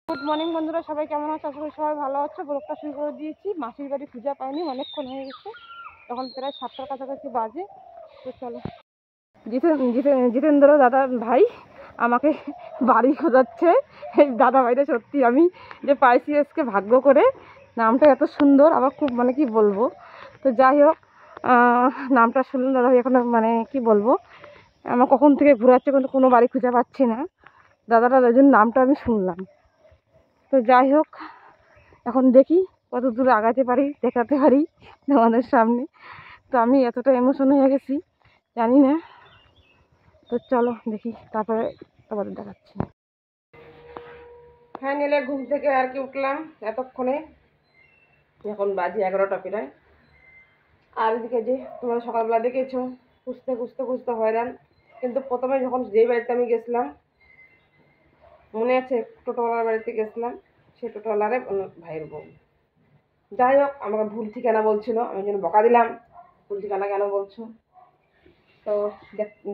Good morning বন্ধুরা, সবাই কেমন আছে? আশা করি সবাই ভালো আছে। ব্লগটা শুরু করে দিয়েছি। মাসির বাড়ি খুঁজে পাইনি, অনেকক্ষণ হয়ে গেছে, তখন প্রায় 7টার কাছাকাছি বাজে। তো চলো, জিতেন্দ্র দাদা ভাই আমাকে বাড়ি খোঁজাচ্ছে। এই দাদা ভাইটা সত্যি আমি যে পাইছি আজকে ভাগ্য করে, নামটা এত সুন্দর, আবার খুব কি বলবো। তো যাই হোক, নামটা শুনলাম দাদা ভাই, এখন কি বলবো, আমার কখন থেকে ঘোরাচ্ছে কিন্তু কোনো বাড়ি খুঁজে পাচ্ছি না। দাদাটা ওই জন্য নামটা আমি শুনলাম। তো যাই হোক, এখন দেখি কত দূর আগাতে পারি, দেখাতে পারি তোমাদের সামনে। তো আমি এতটা ইমোশন হয়ে গেছি জানি না। তো চলো দেখি, তারপরে তোমাদের দেখাচ্ছি। হ্যাঁ, নিলে ঘুম থেকে আর কি উঠলাম এতক্ষণে, এখন বাজে 11টা প্রায়। আর এদিকে যে তোমরা সকালবেলা দেখেছো, খুঁজতে খুঁজতে খুঁজতে হয়রান। কিন্তু প্রথমে যখন যেই বাড়িতে আমি গেছিলাম, মনে আছে টোটোওয়ালার বাড়িতে গেছিলাম, সেই টোটোওয়ালারে ভাইয়ের বউ। যাই হোক, আমাকে ভুল ঠিকানা বলছিল, আমি যেন বকা দিলাম, ভুল ঠিকানা কেন বলছো। তো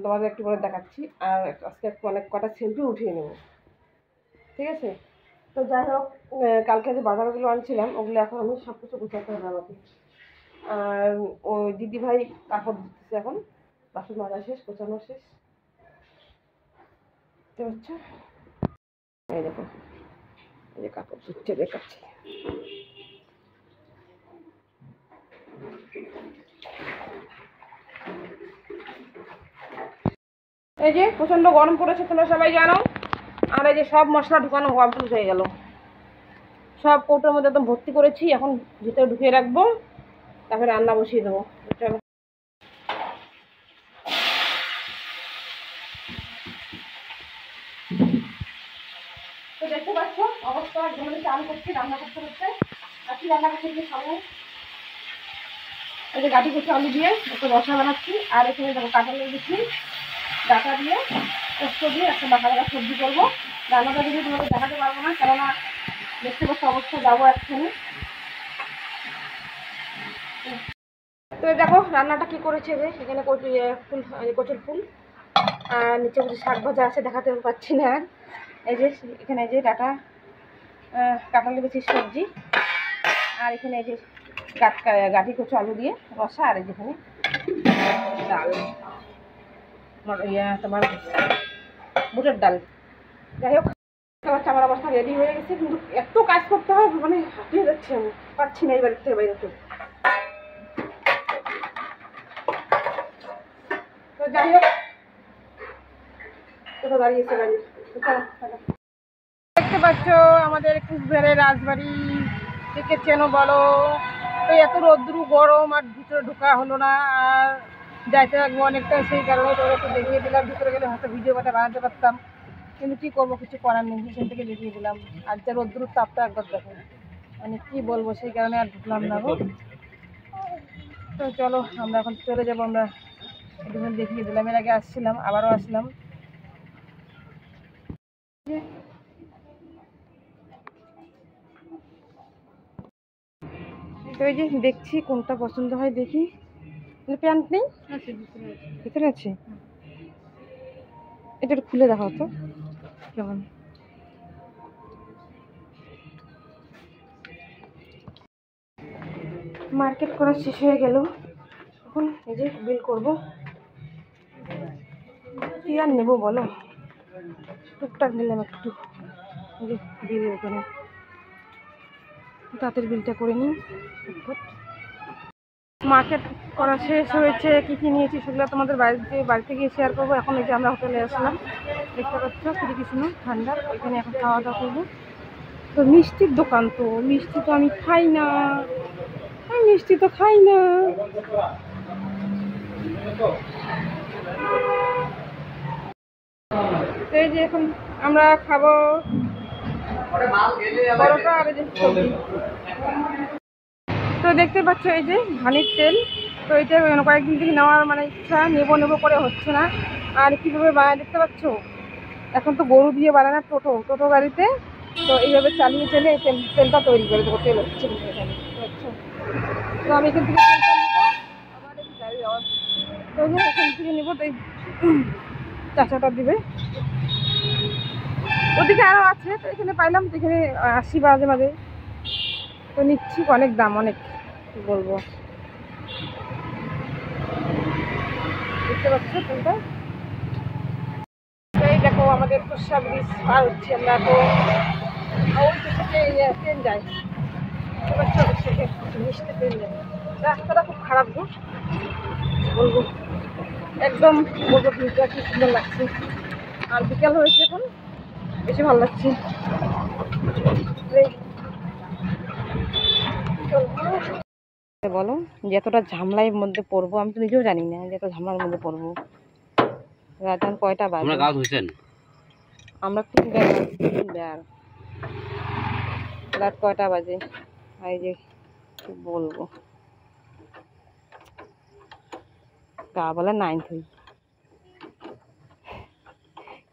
তোমাদের একটু করে দেখাচ্ছি, আর আজকে একটু অনেক কটা সেলফি উঠিয়ে নেব, ঠিক আছে? তো যাই হোক, কালকে যে বাজারগুলো আনছিলাম ওগুলো এখন আমি সব কিছু গুছাতে হবে আমাকে। আর ওই দিদিভাই কাপড় দিতেছে, এখন বাসন মাজা শেষ, গোছানো শেষ। তো হচ্ছে এই দেখো, এই যে কাপড় ধুচ্ছে, দেখাচ্ছি। এই যে প্রচণ্ড গরম পড়েছে, তোমরা সবাই জানো। আর এই যে সব মশলা ঢুকানো কমপ্লিট হয়ে গেল, সব কৌটোর মধ্যে একদম ভর্তি করেছি, এখন ভিতরে ঢুকিয়ে রাখবো, তারপরে রান্না বসিয়ে দেবো। চলো, তো দেখতে পাচ্ছ অবস্থা, ঘুমে চান করছি, রান্না করতে করতে। আর কি রান্না করতে গিয়ে সামনে এই যে গাঠি করছি আলু দিয়ে একটা রসা বানাচ্ছি। আর এখানে দেখো কাঁঠালের দিচ্ছি, ডাটা দিয়ে পোস্ত দিয়ে একটা বাঁকা বাঁকা সবজি করবো। রান্নাটা যদি তোমাকে দেখাতে পারবো না, কেননা দেখতে পাচ্ছ অবস্থা, যাবো একখানে। তো দেখো রান্নাটা কি করেছে, যে এখানে কচুর ফুল, আর নিচে কিছু শাক ভাজা আছে, দেখাতে পাচ্ছি না। আর এই যে এখানে এই যে ডাটা কাঁঠালের বিচি সবজি, আর এখানে এই যে গাঠি কচু আলু দিয়ে রসা, আর এই যেখানে ডাল, তোমার বুটের ডাল। যাই হোক, আমার অবস্থা রেডি হয়ে গেছে, কিন্তু এত কাজ করতে হয়, হাঁপিয়ে যাচ্ছে, আমি পাচ্ছি না এই বাড়ির থেকে বাইরে। তো যাই হোক, কোথাও দাঁড়িয়েছে গাড়ি। দেখতে পাচ্ছ আমাদের কুচবিহারের রাজবাড়ি, থেকে চেনো বলো। তো এত রোদ্রু গরম, আর ভিতরে ঢোকা হলো না, আর যাইতে লাগবো অনেকটা, সেই কারণে তোরা একটু দেখিয়ে দিলাম। ভিতরে গেলে হয়তো ভিডিও কটা বানাতে পারতাম, কিন্তু কী করবো, কিছু করার নেই, সেখান থেকে দেখিয়ে দিলাম। আর যা রোদ্রুর তাপটা একবার দেখো, কি বলবো, সেই কারণে আর ঢুকলাম না গো। তো চলো, আমরা এখন চলে যাবো। আমরা একটু দেখিয়ে দিলাম, এর আগে আসছিলাম, আবারও আসলাম। তো এই যে দেখছি কোনটা পছন্দ হয়, দেখি। প্যান্ট নেই, ভিতরে আছে, এটা একটু খুলে দেখাও তো কেমন। মার্কেট করা শেষ হয়ে গেল, এখন এই যে বিল করবো। কি আর নেবো বলো, টুকটাক নিলাম একটু। এই যে বিল, ওখানে তাঁতের বিলটা করে নিই। মার্কেট করা শেষ হয়েছে, কী কী নিয়েছি সেগুলো তোমাদের বাড়িতে গিয়ে শেয়ার করবো। এখন এই যে আমরা হোটেলে আসলাম, দেখতে পাচ্ছ শ্রীকৃষ্ণ ঠান্ডা, ওইখানে এখন খাওয়া দাওয়া করবো। তো মিষ্টির দোকান, তো মিষ্টি তো আমি খাই না, মিষ্টি তো খাই না। এই যে এখন আমরা খাবো পরোটা আর এই যে সবজি। তো দেখতে পাচ্ছ এই যে ধানের তেল, তো এটা কয়েকদিন থেকে নেওয়ার ইচ্ছা, নেবো করে হচ্ছে না। আর কীভাবে বানায় দেখতে পাচ্ছ, এখন তো গরু দিয়ে বানায় না, টোটো গাড়িতে। তো এইভাবে চালিয়ে এই তেলটা তৈরি করে দেবো, তেল হচ্ছে এখানে। তো আমি এখান থেকে তেলটা নেবো, আমার এই গাড়ির আওয়াজ, তো এখান থেকে নেবো। তো এই চাচাটা দিবে, ওদিকে আরও আছে, তো এখানে পাইলাম, তো এখানে আসি মাঝে মাঝে, তো নিচ্ছি। অনেক দাম, অনেক, কি বলবো। বুঝতে পারছো তোমরা? তো এই দেখো আমাদের তোষা ব্রিজ পার হচ্ছি আমরা। তো ওই থেকে ট্রেন যায়, বুঝতে পারছো? ওদের থেকে মিষ্টি ট্রেন যায়। রাস্তাটা খুব খারাপ গো, বলবো একদম, বলবো ভিউটা কি সুন্দর লাগছে। আর বিকাল হয়েছে এখন, বেশি ভালো লাগছে। বলো যে এতটা ঝামেলার মধ্যে পড়বো, আমি তো নিজেও জানি না যে এত ঝামেলার মধ্যে পড়বো। রাত কয়টা বাজে? আমরা খুব রাত কয়টা বাজে? এই যে কি বলবো, গা বলে নাইন থই,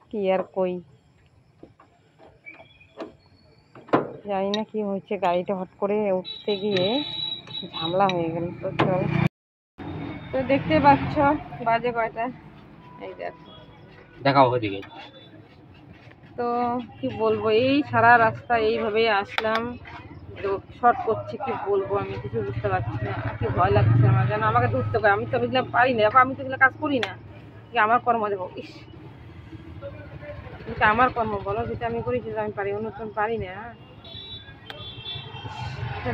কি আর কই। জানি না কি হয়েছে, গাড়িটা হট করে উঠতে গিয়ে ঝামেলা হয়ে গেল। তো চল, তো দেখতে পাচ্ছ বাজে কয়টা, এই দেখো, দেখাও ওইদিকে। তো কি বলবো, এই সারা রাস্তা এইভাবেই আসলাম, শর্ট করছি, কি বলবো আমি কিছু বুঝতে পারছি না। কি ভয় লাগছে আমার, যেন আমাকে ধরতে পারে। আমি তো এগুলো পারি না, দেখো আমি তো এগুলো কাজ করি না, কি আমার কর্ম দেবো। ইস, এটা আমার কর্ম বলো, যেটা আমি করি সেটা আমি পারি, অন্য তো আমি পারি না।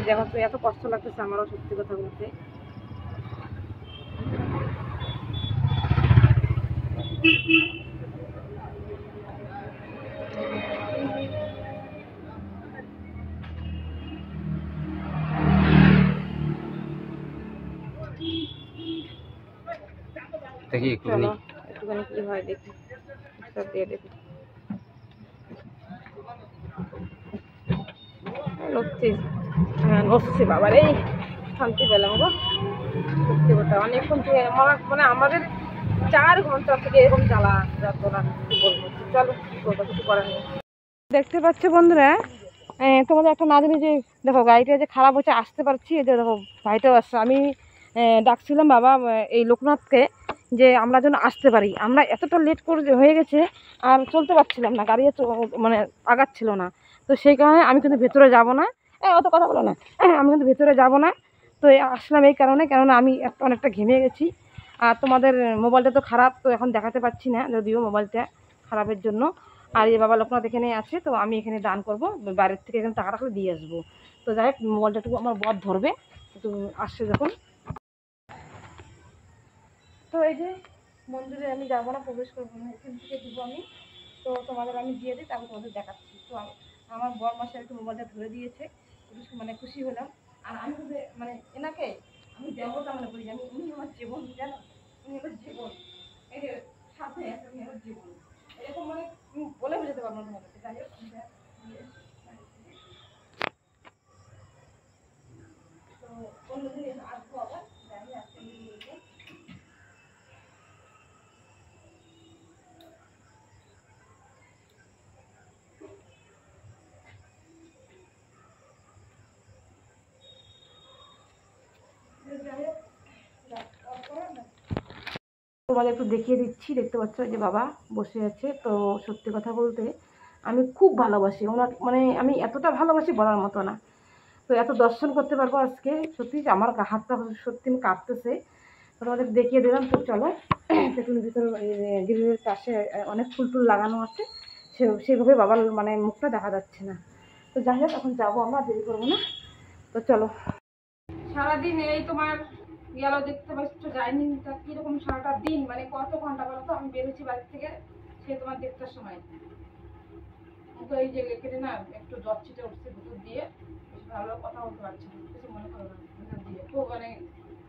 দেখো তো এত কষ্ট লাগতেছে আমারও, সত্যি কথা বলতে। দেখি একটুখানি কি হয়, দেখি দিয়ে দেখি। নড়ছে বাবা রে, শান্তি পেলাম গো, সত্যি কথা। অনেকক্ষণ থেকে মানে আমাদের 4 ঘন্টা থেকে এরকম জ্বালা যাতনা, কি বলবো। চলো, কি করবো, কিছু করার নেই। দেখতে পাচ্ছ বন্ধুরা, তোমাদের একটা না জানি যে, দেখো গাড়িটা যে খারাপ হচ্ছে, আসতে পারছি। এই যে দেখো ভাইটাও আসছে। আমি ডাকছিলাম বাবা এই লোকনাথকে, যে আমরা যেন আসতে পারি। আমরা এতটা লেট করে হয়ে গেছে, আর চলতে পারছিলাম না, গাড়ি মানে আগাচ্ছিল না। তো সেই কারণে আমি কিন্তু ভেতরে যাব না, অত কথা বলো না, আমি কিন্তু ভেতরে যাব না। তো আসলাম এই কারণে, কেননা আমি অনেকটা ঘেমে গেছি। আর তোমাদের মোবাইলটা তো খারাপ, তো এখন দেখাতে পাচ্ছি না, যদিও মোবাইলটা খারাপের জন্য। আর এই বাবা লোকনাথ এখানে আছে, তো আমি এখানে দান করবো, বাইরের থেকে এখানে টাকাটা করে দিয়ে আসবো। তো যাই হোক, মোবাইলটা একটু আমার বর ধরবে, একটু আসছে যখন। তো এই যে মন্দিরে আমি যাবো না, প্রবেশ করবো না, এখান থেকে দিব আমি। তো তোমাদের আমি দিয়ে দিই, তারপর তোমাদের দেখাচ্ছি। তো আমার বর মাসে একটু মোবাইলটা ধরে দিয়েছে, মানে খুশি হলাম। আর আমি তো মানে এনাকে আমি দেবতা মনে করি, আমি উনি আমার জীবন, জানো, উনি আমার জীবন। এই যে সাথে আছে, উনি আমার জীবন, এরকম মানে বলে বোঝাতে পারবো না তোমাদেরকে। যাই হোক, তো অন্যদিন আসবো আবার, যাই আজকে তোমাদের একটু দেখিয়ে দিচ্ছি। দেখতে পাচ্ছ যে বাবা বসে আছে। তো সত্যি কথা বলতে আমি খুব ভালোবাসি ওনার, মানে আমি এতটা ভালোবাসি বলার মতো না। তো এত দর্শন করতে পারবো আজকে, সত্যি আমার হাতটা সত্যি কাঁপতেছে। তো তোমাদের দেখিয়ে দিলাম। তো চলো, দেখুন ভিতরে গ্রিলের পাশে অনেক ফুল টুল লাগানো আছে, সেভাবে বাবার মানে মুখটা দেখা যাচ্ছে না। তো যাই হোক, এখন যাবো আমরা, দেরি করবো না। তো চলো। সারাদিন এই তোমার গেল, দেখতে পাচ্ছ ডাইনিংটা কিরকম, সারাটা দিন মানে কত ঘন্টা বলো তো। আমি বেরোচ্ছি বাড়ি থেকে সে তোমার 1:30টার সময়। তো এই যে লেখেটে না একটু জ্বর ছিটে উঠছে ভিতর দিয়ে, বেশি ভালো কথা বলতে পারছি না, কিছু মনে করো না। ভিতর দিয়ে খুব মানে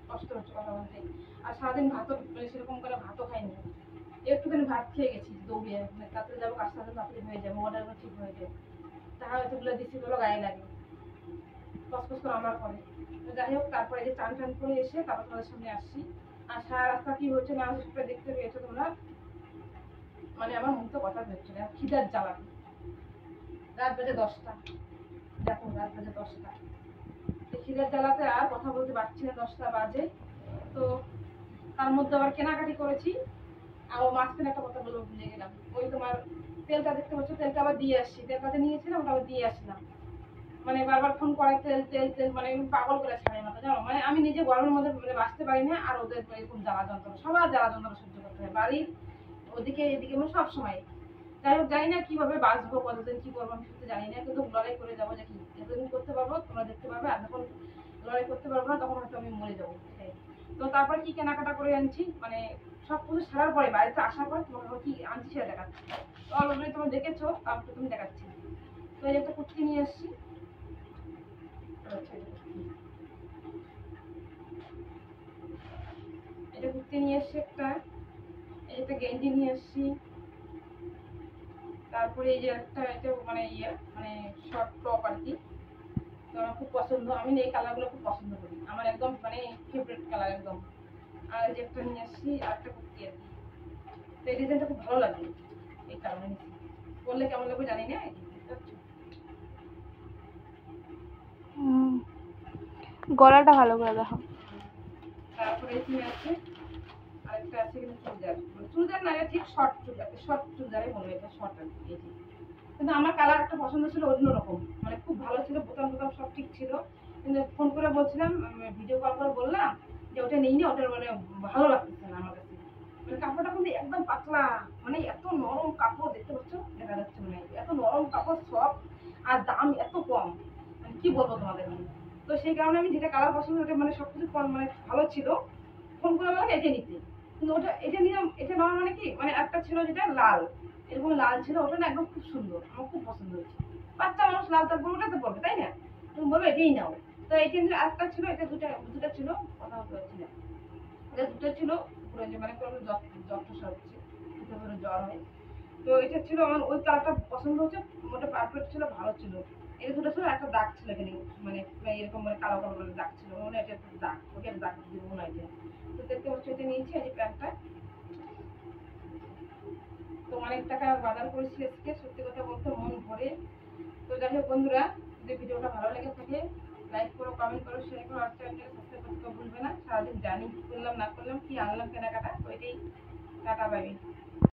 কষ্ট হচ্ছে কথা বলতে। আর সারাদিন ভাতও মানে সেরকম করে ভাতও খাইনি, একটুখানি ভাত খেয়ে গেছি দৌড়িয়ে, মানে তাতে যাবো কাজ সাথে তাড়াতাড়ি হয়ে যাবে, মোবাইলটা ঠিক হয়ে যায়। তাহলে এতগুলো দিচ্ছি, গুলো গায়ে লাগে, কসকস করে আমার পরে। তো যাই হোক, তারপরে যে চান টান করে এসে তারপর তোমাদের সামনে আসছি। আর সারা রাস্তা কি হচ্ছে না হচ্ছে সেটা দেখতে পেয়েছো তোমরা, মানে আমার মুখ তো কথা হচ্ছে না, খিদার জ্বালা। রাত বাজে 10টা, দেখো রাত বাজে 10টা, খিদার জ্বালাতে আর কথা বলতে পারছি না, 10টা বাজে। তো তার মধ্যে আবার কেনাকাটি করেছি। আর ও মাঝখানে একটা কথা বলবো ভুলে গেলাম, ওই তোমার তেলটা দেখতে পাচ্ছ, তেলটা আবার দিয়ে আসছি, তেলটাতে নিয়েছিলাম ওটা আবার দিয়ে আসলাম। মানে বারবার ফোন করে তেল তেল তেল, মানে পাগল করে ছাড়ে মাথা, জানো। মানে আমি নিজে গরমের মধ্যে মানে বাঁচতে পারি না, আর ওদের এরকম জ্বালা যন্ত্রণা, সবার জ্বালা যন্ত্রণা সহ্য করতে হয় বাড়ির ওদিকে এদিকে, মানে সব সময়। যাই হোক, জানি না কিভাবে বাঁচবো, কতদিন কি করবো আমি সত্যি জানি না, কিন্তু লড়াই করে যাবো, যে কি যতদিন করতে পারবো তোমরা দেখতে পাবে, আর যখন লড়াই করতে পারবো না তখন হয়তো আমি মরে যাবো। তো তারপর কি কেনাকাটা করে আনছি, মানে সব কিছু ছাড়ার পরে বাড়িতে আসার পরে তোমাকে কি আনছি সেটা দেখাচ্ছি। তো অলরেডি তোমরা দেখেছো, তারপরে তুমি দেখাচ্ছি। তো এই একটা কুর্তি নিয়ে এসছি, এটা কুর্তি নিয়ে এসছি একটা, এই একটা গেঞ্জি নিয়ে এসছি, তারপরে এই যে একটা এটা মানে মানে শর্ট টপ আর কি। তো আমার খুব পছন্দ, আমি এই কালারগুলো খুব পছন্দ করি, আমার একদম মানে ফেভারিট কালার একদম। আর যে একটা নিয়ে আসছি আর একটা কুর্তি আর কি। তো এই ডিজাইনটা খুব ভালো লাগে, এই কারণে নিচ্ছি। বললে কেমন লাগবে জানি না। গলাটা ভালো করে দেখো। তারপরে এখানে আছে আরেকটা আছে কিন্তু চুড়িদার, মানে চুড়িদার না, এটা ঠিক শর্ট চুড়িদার, শর্ট চুড়িদারে বলবো, এটা শর্ট আর কি। এই যে, কিন্তু আমার কালার একটা পছন্দ ছিল অন্যরকম, মানে খুব ভালো ছিল, বোতাম বোতাম সব ঠিক ছিল, কিন্তু ফোন করে বলছিলাম, ভিডিও কল করে বললাম যে ওটা নেই না, ওটা মানে ভালো লাগতেছে না আমার কাছে। মানে কাপড়টা কিন্তু একদম পাতলা, মানে এত নরম কাপড়, দেখতে পাচ্ছ দেখা যাচ্ছে, মানে এত নরম কাপড় সব, আর দাম এত কম, মানে কি বলবো তোমাদের আমি। তো সেই কারণে আমি যেটা কালার পছন্দ, ওটা মানে সবকিছু মানে ভালো ছিল, ফোন করে বলে এটা নিতে। কিন্তু ওটা এটা নিলাম, এটা নেওয়ার মানে কি, মানে একটা ছিল যেটা লাল, এরকম লাল ছিল, ওটা না একদম খুব সুন্দর, আমার খুব পছন্দ হয়েছে। বাচ্চা মানুষ লাল তার ওটাতে পড়বে, তাই না? তুমি বলবে এটাই নাও। তো এটা নিলে আরেকটা ছিল, এটা দুটা দুটা ছিল, কথা বলতে পারছি না, এটা দুটো ছিল, পুরো যে মানে কোনো জ্বর হচ্ছে, দুটো করে জ্বর হয়। তো এটা ছিল আমার ওই কালারটা পছন্দ হচ্ছে, মোটা পারফেক্ট ছিল, ভালো ছিল। এটা দুটো ছিল, একটা দাগ ছিল এখানে, মানে এরকম মানে কালো কালো করে দাগ ছিল, মনে হয় এটা একটা দাগ, ওকে দাগ দিব মনে হয় এটা। তো দেখতে পাচ্ছ এটা নিয়েছি, এই যে প্যান্টটা। তো অনেক টাকা বাজার করেছি আজকে, সত্যি কথা বলতে মন ভরে। তো যাই হোক বন্ধুরা, যদি ভিডিওটা ভালো লেগে থাকে লাইক করো, কমেন্ট করো, শেয়ার করো, আর চ্যানেলটাকে সাবস্ক্রাইব করতে ভুলবে না। সারাদিন জানি কি করলাম না করলাম, কি আনলাম কেনাকাটা, তো এটাই। Tata bye.